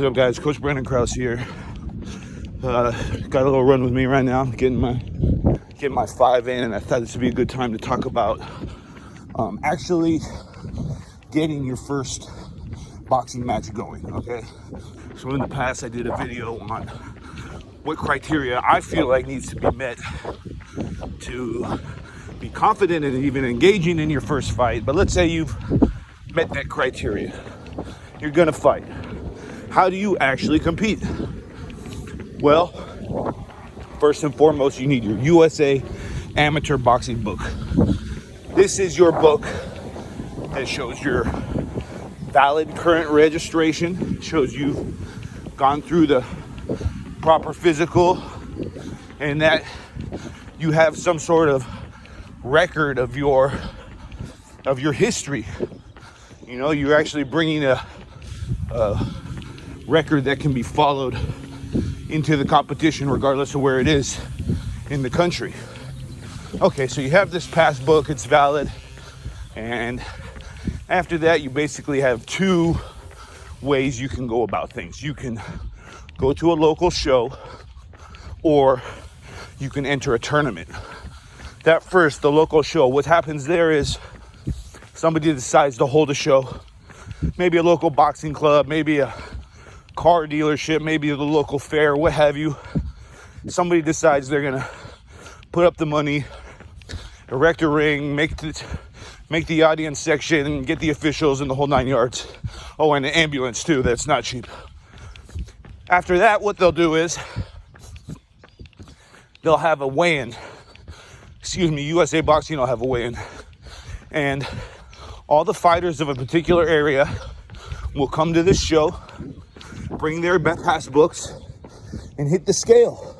What's up, guys? Coach Brandon Krause here. Got a little run with me right now, getting my 5 in, and I thought this would be a good time to talk about actually getting your first boxing match going. Okay, so in the past I did a video on what criteria I feel like needs to be met to be confident and even engaging in your first fight. But let's say you've met that criteria, you're gonna fight. How do you actually compete? Well, first and foremost, you need your USA Amateur Boxing book. This is your book that shows your valid current registration, shows you've gone through the proper physical, and that you have some sort of record of your history. You know, you're actually bringing a record that can be followed into the competition regardless of where it is in the country. Okay, so you have this past book, it's valid, and after that you basically have two ways you can go about things. You can go to a local show, or you can enter a tournament. That first, the local show, what happens there is somebody decides to hold a show, maybe a local boxing club, maybe a car dealership, maybe the local fair, what have you. Somebody decides they're gonna put up the money, erect a ring, make the audience section, get the officials and the whole 9 yards. Oh, and an ambulance too, that's not cheap. After that, what they'll do is they'll have a weigh-in. USA Boxing will have a weigh-in. And all the fighters of a particular area will come to this show, bring their past books, and hit the scale.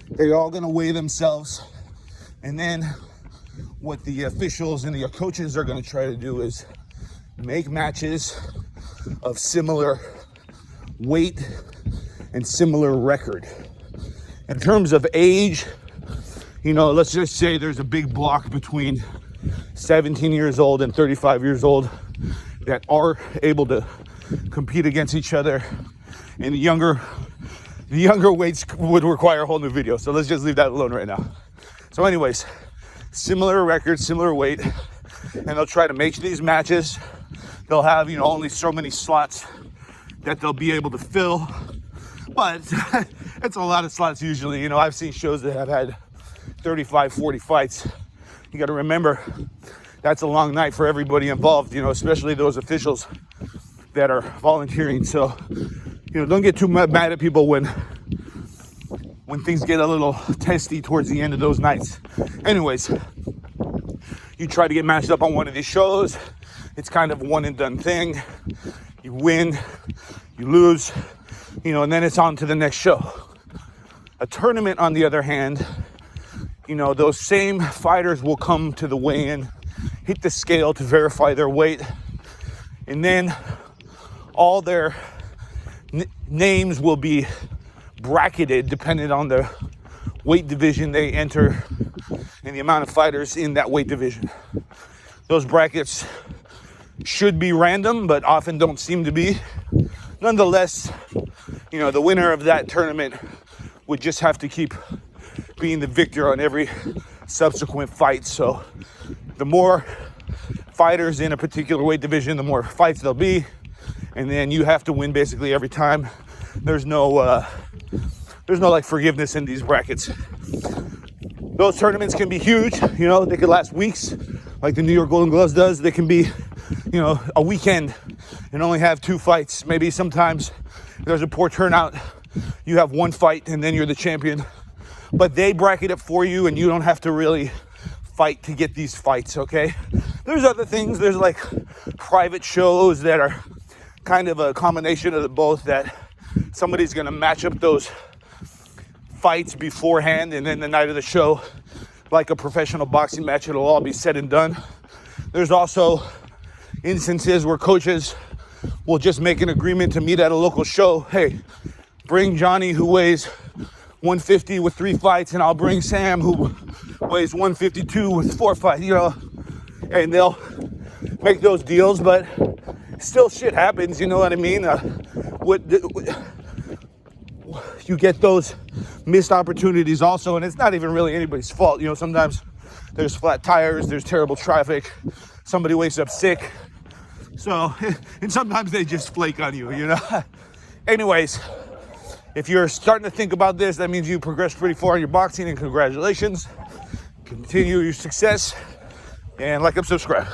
They're all gonna weigh themselves. And then what the officials and the coaches are gonna try to do is make matches of similar weight and similar record. In terms of age, you know, let's just say there's a big block between 17 years old and 35 years old that are able to compete against each other, and the younger weights would require a whole new video, so let's just leave that alone right now. So anyways, similar record, similar weight, and they'll try to make these matches. They'll have, you know, only so many slots that they'll be able to fill, but it's a lot of slots usually. You know, I've seen shows that have had 35, 40 fights. You got to remember, that's a long night for everybody involved, you know, especially those officials that are volunteering. So, you know, don't get too mad at people when things get a little testy towards the end of those nights. Anyways, you try to get matched up on one of these shows. It's kind of a one and done thing. You win, you lose, you know, and then it's on to the next show. A tournament, on the other hand, you know, those same fighters will come to the weigh-in, hit the scale to verify their weight, and then all their names will be bracketed depending on the weight division they enter and the amount of fighters in that weight division. Those brackets should be random, but often don't seem to be. Nonetheless, you know, the winner of that tournament would just have to keep being the victor on every subsequent fight. So the more fighters in a particular weight division, the more fights there'll be, and then you have to win basically every time. There's no like forgiveness in these brackets. Those tournaments can be huge, you know, they could last weeks, like the New York Golden Gloves does. They can be, you know, a weekend and only have 2 fights. Maybe sometimes if there's a poor turnout, you have 1 fight and then you're the champion. But they bracket it for you, and you don't have to really fight to get these fights, okay? There's other things. There's like private shows that are kind of a combination of the both, that somebody's gonna match up those fights beforehand, and then the night of the show, like a professional boxing match, it'll all be said and done. There's also instances where coaches will just make an agreement to meet at a local show. Hey, bring Johnny who weighs 150 with 3 fights, and I'll bring Sam who weighs 152 with 4 fights, you know, and they'll make those deals. But still shit happens, you know what I mean? you get those missed opportunities also, and it's not even really anybody's fault. You know, sometimes there's flat tires, there's terrible traffic, somebody wakes up sick, so, and sometimes they just flake on you, you know. Anyways, if you're starting to think about this, that means you progressed pretty far in your boxing, and congratulations. Continue your success, and like and subscribe.